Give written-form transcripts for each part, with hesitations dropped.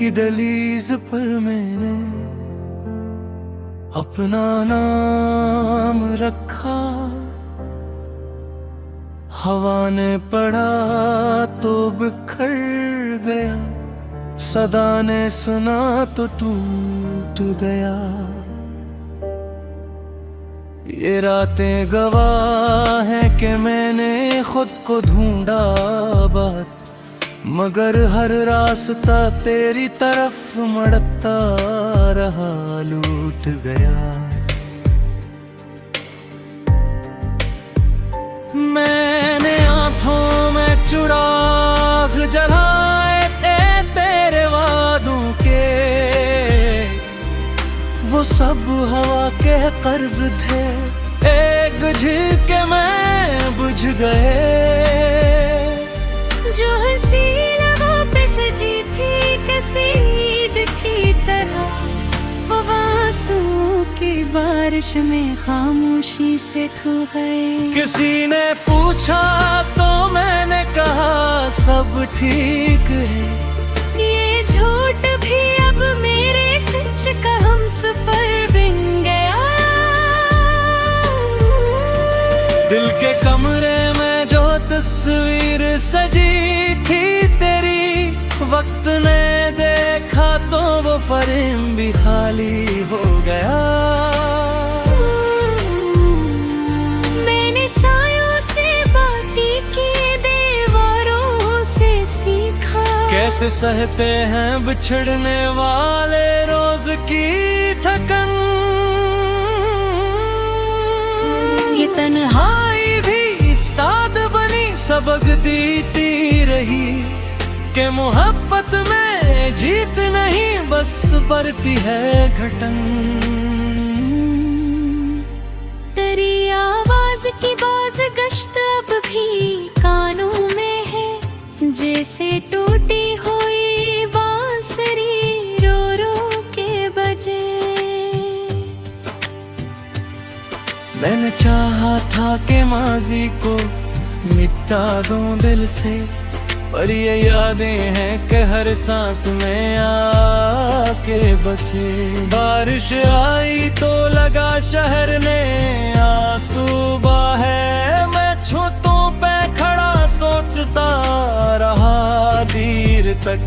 की दहलीज पर मैंने अपना नाम रखा। हवा ने पढ़ा तो बिखर गया, सदा ने सुना तो टूट गया। ये रातें गवाह हैं कि मैंने खुद को ढूंढा बात, मगर हर रास्ता तेरी तरफ मड़ता रहा, लूट गया। मैंने आंखों में चुराग जलाए थे तेरे वादों के, वो सब हवा के कर्ज थे, एक झिझके में बुझ गए। जो हंसी लबों पे सजी थी कसीद की तरह, वो आंसू की बारिश में खामोशी से थू गए। किसी ने पूछा तो मैंने कहा सब ठीक है, ये झूठ भी अब मेरे सच का हमसफर बन गया। दिल के कमरे में जो तस्वीर सजी थी तेरी, वक्त ने देखा तो वो फ्रेम भी खाली हो गया। मैंने सायों से बातें की, दीवारों से सीखा, कैसे सहते हैं बिछड़ने वाले रोज की थकन। ये तन्हाई भी उस्ताद बनी, सबक देती रही कि मोहब्बत में जीत नहीं, बस बढ़ती है घटन। तेरी आवाज की बाज गश्त अब भी कानों में है, जैसे टूटी हुई बांसुरी रो रो के बजे। मैंने चाहा था कि माजी को मिटा दूं दिल से, पर ये यादें हैं कि हर सांस में आके बसे। बारिश आई तो लगा शहर ने आंसू बहाए, मैं छूतों पे खड़ा सोचता रहा देर तक।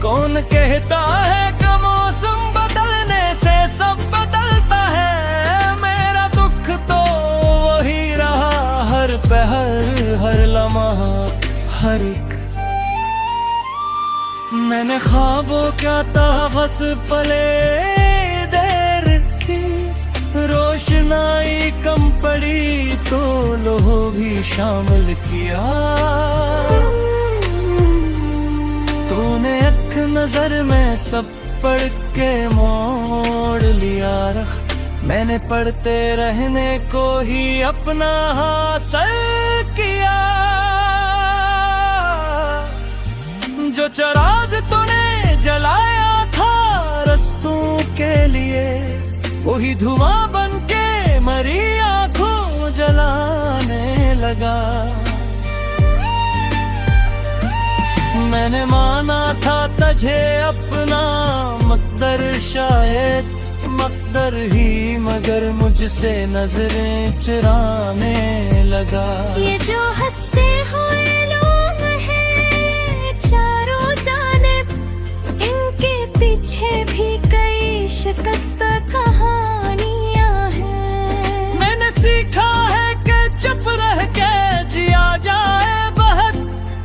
कौन कहता है कि मौसम बदलने से सब बदलता है, मेरा दुख तो वही रहा, हर पहर हर लम्हा हर एक। मैंने ख्वाबों क्या तहफ़्फ़ुज़ पले देर की, रोशनाई कम पड़ी तो लोहो भी शामिल किया। तूने एक नजर में सब पढ़ के मोड़ लिया रख, मैंने पढ़ते रहने को ही अपना हासिल किया। जो चराग तूने जलाया था रस्तों के लिए, वही धुआं बन के मरी आंखों जलाने लगा। मैंने माना था तुझे अपना मकदर, शायद मकदर ही, मगर मुझसे नजरें चुराने लगा। ये जो हंसते हुए लोग हैं चारों जानिब, इनके पीछे भी कई शिकस्त कहानियां हैं। मैंने सीखा है कि चुप रह के जिया जाए बहुत,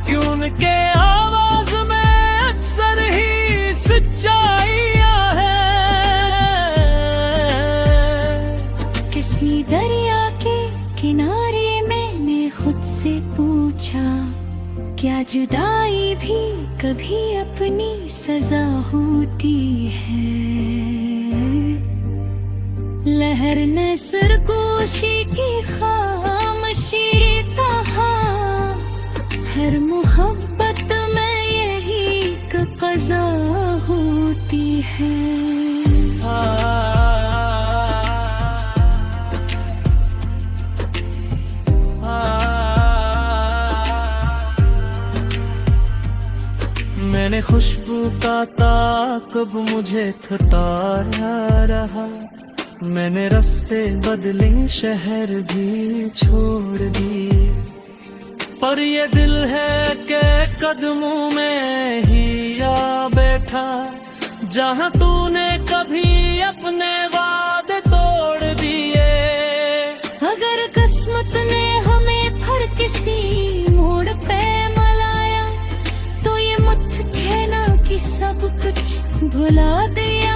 क्यों के आवाज में अक्सर ही सच्चाइयां हैं। किसी दरिया के किनारे मैंने खुद से पूछा, क्या जुदाई भी कभी अपनी सजा होती है। लहर ने सरगोशी की खामोशी कहा, हर मोहब्बत में यही क़ज़ा होती है। मैंने खुशबू का तार कब मुझे थकाया रहा। मैंने रास्ते बदले, शहर भी छोड़ दिए, पर ये दिल है के कदमों में ही आ बैठा, जहाँ तूने कभी अपने वादे तोड़ दिए। अगर किस्मत ने हमें फिर किसी मोड़ पे मिलाया, तो ये मत कहना कि सब कुछ भुला दिया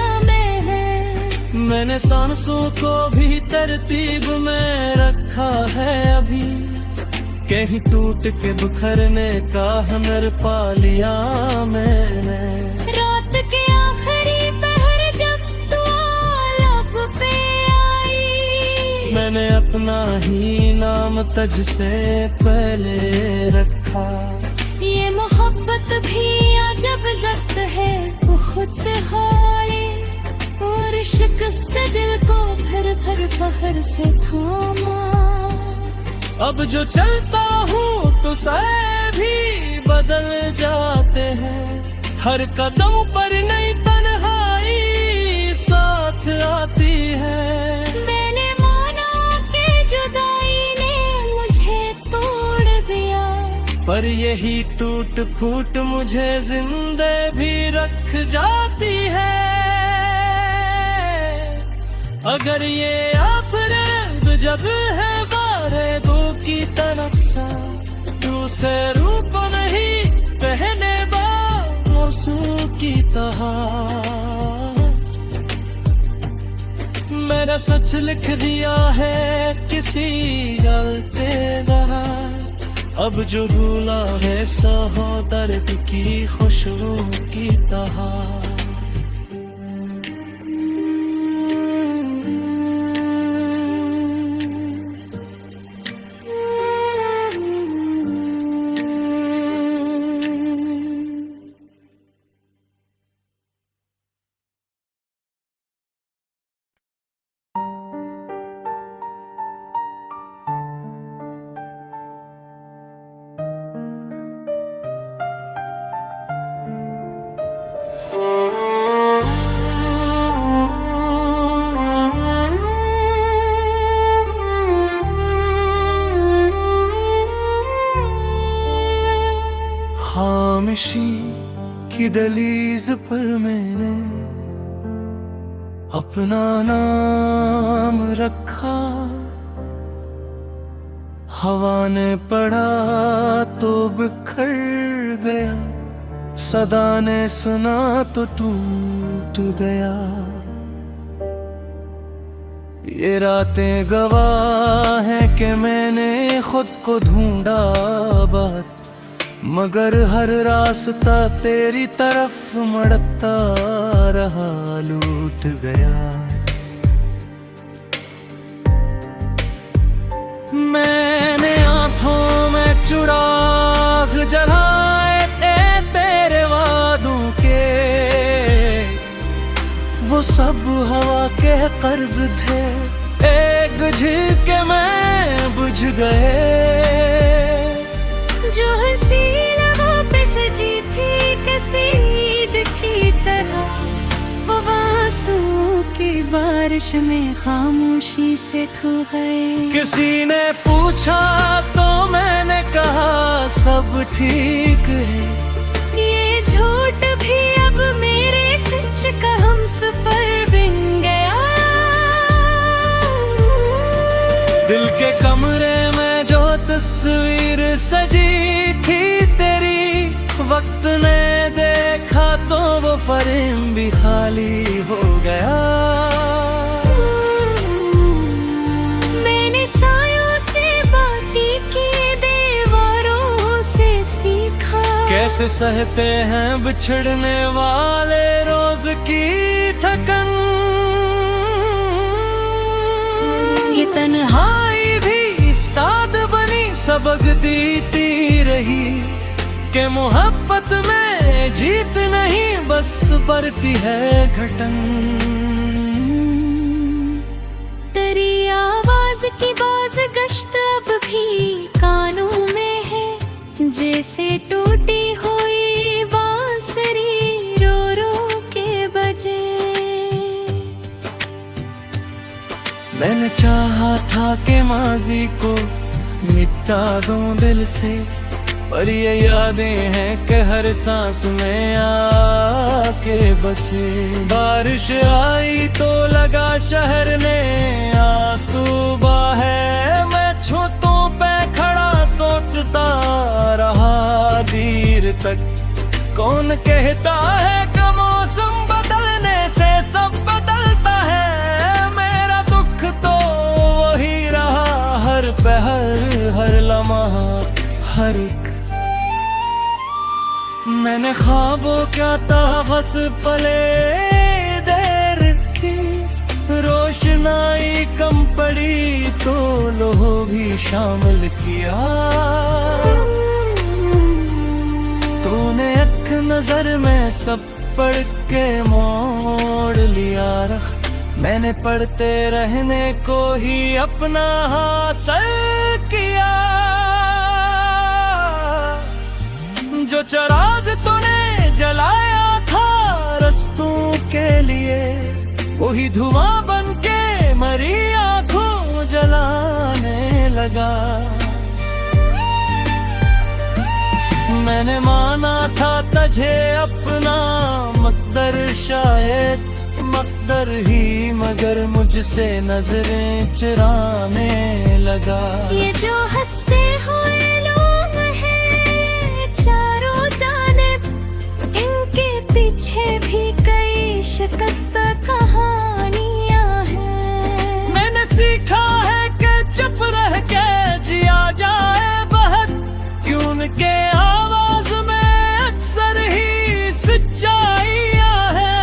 मैंने सांसों को भी तरतीब में रखा है अभी, कहीं टूट के बिखरने का हुनर पा लिया मैंने। रात के आखिरी पहर जब तू लब पे आई, मैंने अपना ही नाम तुझ से पहले रखा। ये मोहब्बत भी अजब ज़ब्त है, वो खुद से हाय, और शिकस्त दिल को फिर पहर से थामा। अब जो चलता हूँ तो साए भी बदल जाते हैं, हर कदम पर नई तन्हाई साथ आती है। मैंने माना कि जुदाई ने मुझे तोड़ दिया, पर यही टूट फूट मुझे जिंदे भी रख जाती है। अगर ये आफरीन जब है बारे दो की तरफ सा, तू से रूप नहीं पहने मौसू की तरह। मैंने सच लिख दिया है किसी गलते दरा, अब जो भूला है सहोदर्द की खुशबू की तरह। खामोशी की दहलीज पर मैंने अपना नाम रखा, हवा ने पढ़ा तो बिखर गया, सदा ने सुना तो टूट गया। ये रातें गवाह हैं कि मैंने खुद को ढूंढा बात, मगर हर रास्ता तेरी तरफ मड़ता रहा, लूट गया। मैंने आंखों में चुराग जलाए थे तेरे वादों के, वो सब हवा के कर्ज थे, एक झिझके में बुझ गए। जो हंसी लबों पे सजी थी किसी ईद की तरह, वो आंसुओं की बारिश में खामोशी से थू गए। किसी ने पूछा तो मैंने कहा सब ठीक है, ये झूठ भी अब मेरे सच का हमसफर बन गया। दिल के कमरे में जो तस्वीर सजी थी तेरी, वक्त ने देखा तो वो फ्रेम भी खाली हो गया। मैंने सायों से बातें की, दीवारों से सीखा, कैसे सहते हैं बिछड़ने वाले रोज की थकन। ये तन्हाई भी उस्ताद बनी, सबक देती रही कि मोहब्बत में जीत नहीं बस बढ़ती है घटन। तेरी आवाज की बाज गश्त अब भी कानों में है, जैसे टूटी हुई बांसुरी रो रो के मैंने चाहा था कि माजी को मिटा दूं दिल से, पर ये यादें हैं कि हर सांस में आके बसे। बारिश आई तो लगा शहर ने आंसू बहाए, मैं छूतों पे खड़ा सोचता रहा देर तक। कौन कहता है कि मौसम बदलने से सब बदलता है, मेरा दुख तो वही रहा हर पहर हर लम्हा हर एक। मैंने ख्वाबों क्या बस पले देर की, रोशनाई कम पड़ी तो लोह भी शामिल किया। तूने एक नजर में सब पढ़ के मोड़ लिया रख, मैंने पढ़ते रहने को ही अपना हासिल किया। जो चराग तूने जलाया था रस्तों के लिए, वही धुआं बन के मरी आंखों जलाने लगा। मैंने माना था तुझे अपना मकदर, शायद मकदर ही, मगर मुझसे नजरें चुराने लगा। ये जो हंसते हुए लोग हैं चारों जानिब, इनके पीछे भी कई शिकस्त कहानियां हैं। मैंने सीखा है कि चुप रह के जिया जाए बहुत, क्यों के आवाज में अक्सर ही सच्चाइयां हैं।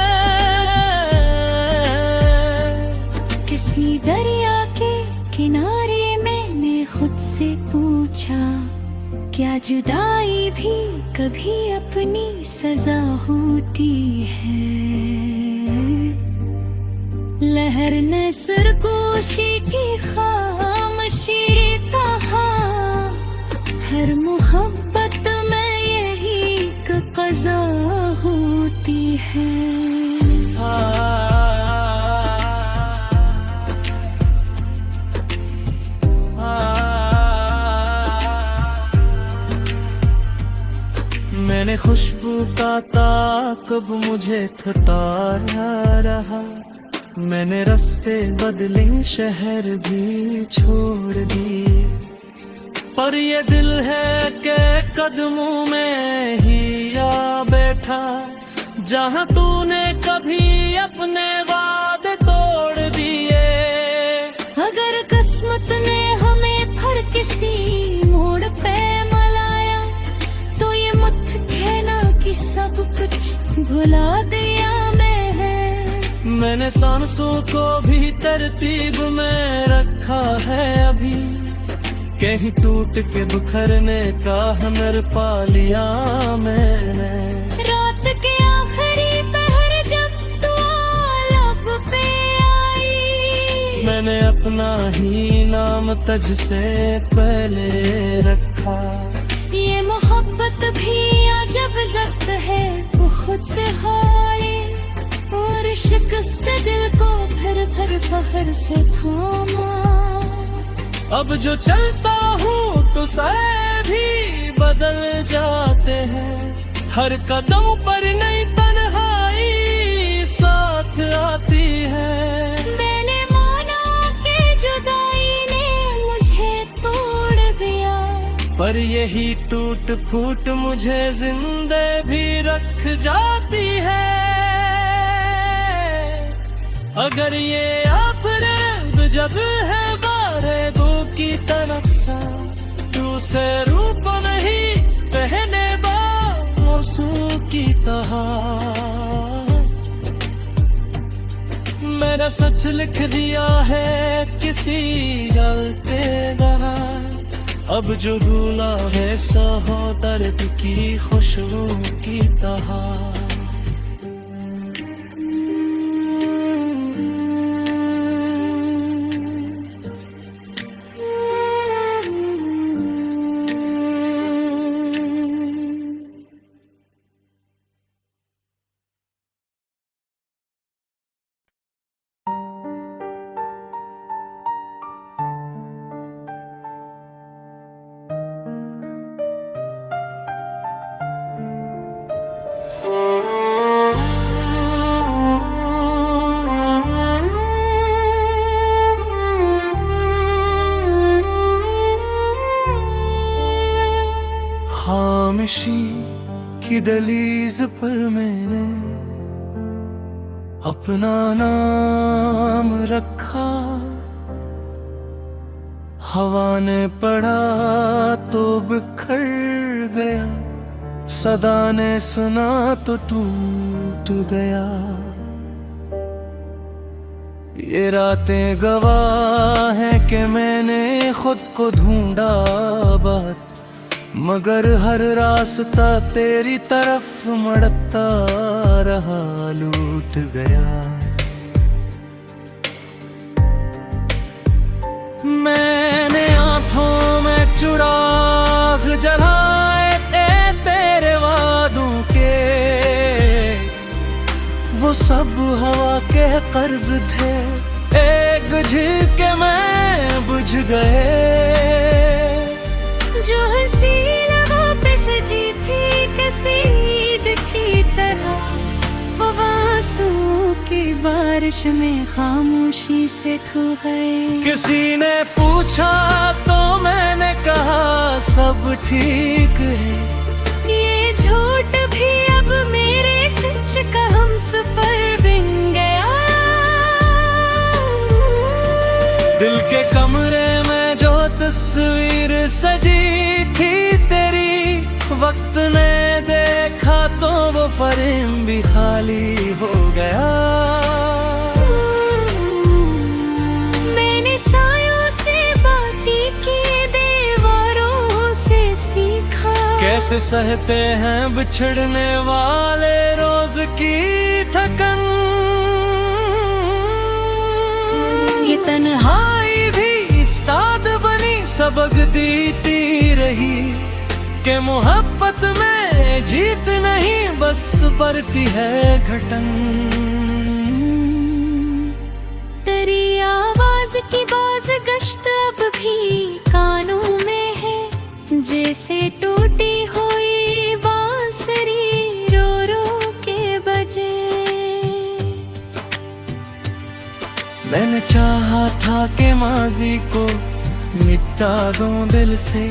किसी दरिया के किनारे मैंने खुद से पूछा, क्या जुदाई भी कभी अपनी सजा होती है। लहर ने सरगोशी की खामोशी कहा, हर मोहब्बत में यही क़ज़ा होती है। मैंने खुशबू का ताक़ब मुझे थकाया रहा, मैंने रास्ते बदले शहर भी छोड़ दिए, पर ये दिल है कि कदमों में ही आ बैठा, जहाँ तूने कभी अपने वादे तोड़ दिए। अगर किस्मत ने हमें फिर किसी मोड़ पे मिलाया, तो ये मत कहना कि सब कुछ भुला दिया मैंने सांसों को भी तरतीब में रखा है अभी, कहीं टूट के बिखरने का हुनर पा लिया मैंने। रात के आखिरी पहर जब तू लब पे आई, मैंने अपना ही नाम तुझ से पहले रखा। ये मोहब्बत भी अजब ज़ब्त है, वो खुद से हाय, और शिकस्त दिल को फिर बाहर से थामा। अब जो चलता हूँ तो साए भी बदल जाते हैं, हर कदम पर नई तन्हाई साथ आती है। मैंने माना कि जुदाई ने मुझे तोड़ दिया, पर यही टूट फूट मुझे जिंदे भी रख जाती है। अगर ये आफरीब जब है बारेबू की तनक्सा, तू से रूप नहीं पहने बासू की तरह। मैंने सच लिख दिया है किसी गलते तरह, अब जो भूला है सहोदर की खुशबू की तरह। खामोशी की दहलीज पर मैंने अपना नाम रखा। हवा ने पढ़ा तो बिखर गया, सदा ने सुना तो टूट गया। ये रातें गवाह हैं कि मैंने खुद को ढूंढा बात, मगर हर रास्ता तेरी तरफ मड़ता रहा, लूट गया। मैंने आंखों में चुराग जलाए थे तेरे वादों के, वो सब हवा के कर्ज थे, एक झिझके में बुझ गए। जो हंसी लबों पे सजी थी किसी ईद की तरह, वो आंसुओं की बारिश में खामोशी से थू गए। किसी ने पूछा तो मैंने कहा सब ठीक है, ये झूठ भी अब मेरे सच का हम सफर बन गया। दिल के कमरे में जो तस्वीर सजी थी तेरी, वक्त ने देखा तो वो फ्रेम भी खाली हो गया। मैंने सायों से बातें की, दीवारों से सीखा, कैसे सहते हैं बिछड़ने वाले रोज की थकन। ये तन्हाई भी उस्ताद बनी, सबक देती रही कि मोहब्बत में जीत नहीं, बस बढ़ती है घटन। तेरी आवाज की बाज गश्त अब भी कानों में है, जैसे टूटी हुई बांसुरी रो रो के बजे। मैंने चाहा था कि माजी को मिटा दूं दिल से,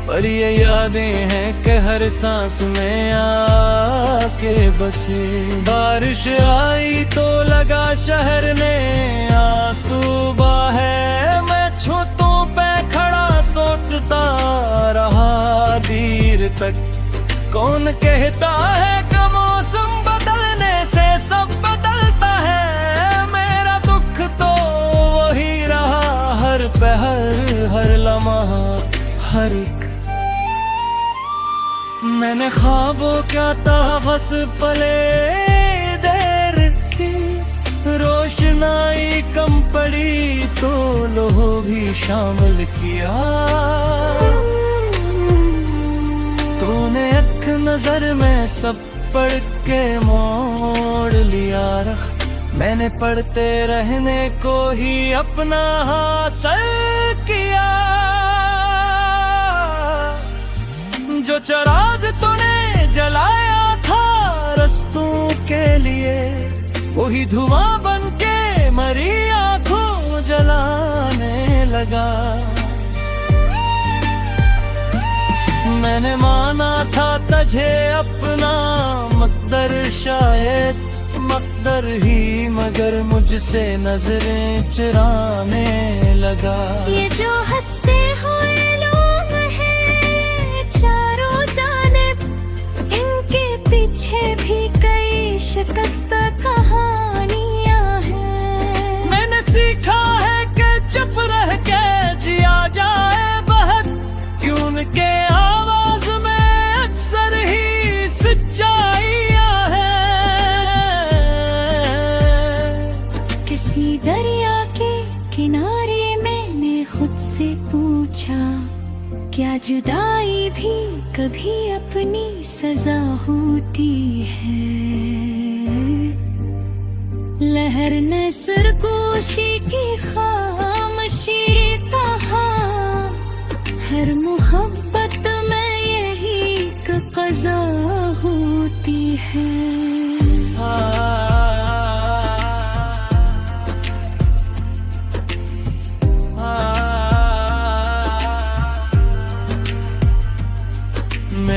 पर ये यादें हैं कि हर सांस में आके बसे। बारिश आई तो लगा शहर ने आंसू बहाए, मैं छूतों पे खड़ा सोचता रहा देर तक। कौन कहता है कि मौसम बदलने से सब बदलता है, मेरा दुख तो वही रहा, हर पहर हर लम्हा हर एक। मैंने ख्वाबों क्या था बस पले देर की, रोशनाई कम पड़ी तो लोहो भी शामिल किया। तूने एक नजर में सब पढ़ के मोड़ लिया रख, मैंने पढ़ते रहने को ही अपना हासिल किया। जो चराग तूने जलाया था रस्तों के लिए, वही धुआं बन के मरी आंखों जलाने लगा। मैंने माना था तुझे अपना मकदर, शायद मकदर ही, मगर मुझसे नजरें चुराने लगा। ये जो हंसते हुए लोग हैं चारों जानिब, इनके पीछे भी कई शिकस्त कहानियां हैं। मैंने सीखा है कि चुप रह के जिया जाए बहुत, क्यों उनके आवाज में अक्सर ही सच्चाइयां हैं। किसी दरिया के किनारे मैंने खुद से पूछा, क्या जुदाई भी कभी अपनी सजा होती है। लहर ने सरगोशी की खामोशी कहा, हर मोहब्बत में यही क़ज़ा होती है।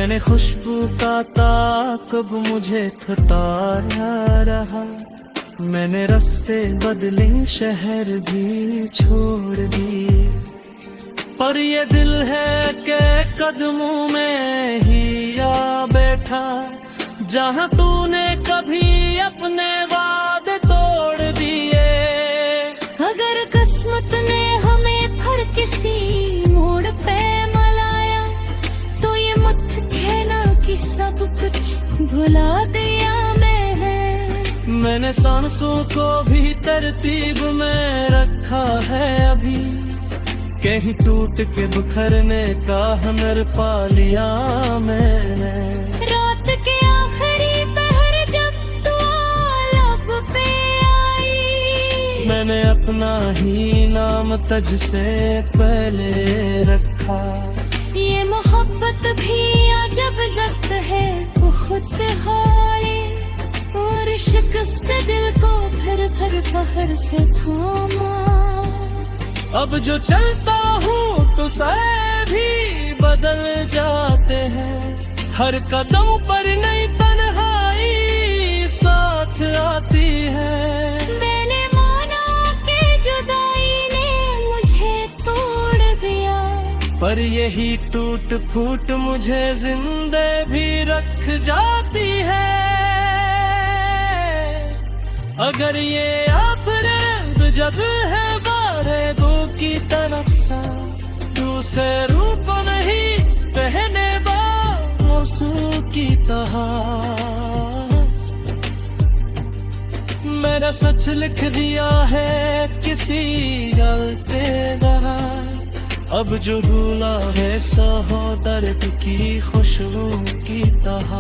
मैंने खुशबू का ताक़ब मुझे थताया रहा, मैंने रास्ते बदले शहर भी छोड़ दिए, पर ये दिल है के कदमों में ही आ बैठा, जहाँ तूने कभी अपने वादे तोड़ दिए। अगर किस्मत ने हमें फिर किसी मोड़ पे मिलाया, तो ये मत कहना कि सब कुछ भुला दिया मैंने सांसों को भी तरतीब में रखा है अभी, कहीं टूट के बिखरने का हुनर पा लिया मैंने। रात के आखिरी पहर जब तू लब पे आई, मैंने अपना ही नाम तुझ से पहले रखा। ये मोहब्बत भी अजब ज़ब्त है, वो खुद से हारे और शिकस्त दिल को फिर फहर से थामा। अब जो चलता हूँ तो सहे भी बदल जाते हैं, हर कदम पर नई तन्हाई साथ आती है। मैंने माना कि जुदाई ने मुझे तोड़ दिया, पर यही टूट फूट मुझे जिंदे भी रख जाती है। अगर ये आफरीन जब है बारे दो की तरफ सा, दूसरे रूप नहीं पहने बासु की तरह, मेरा सच लिख दिया है किसी गलते रहा, अब जो भूला है सहोदर्द की खुशबू की तरह।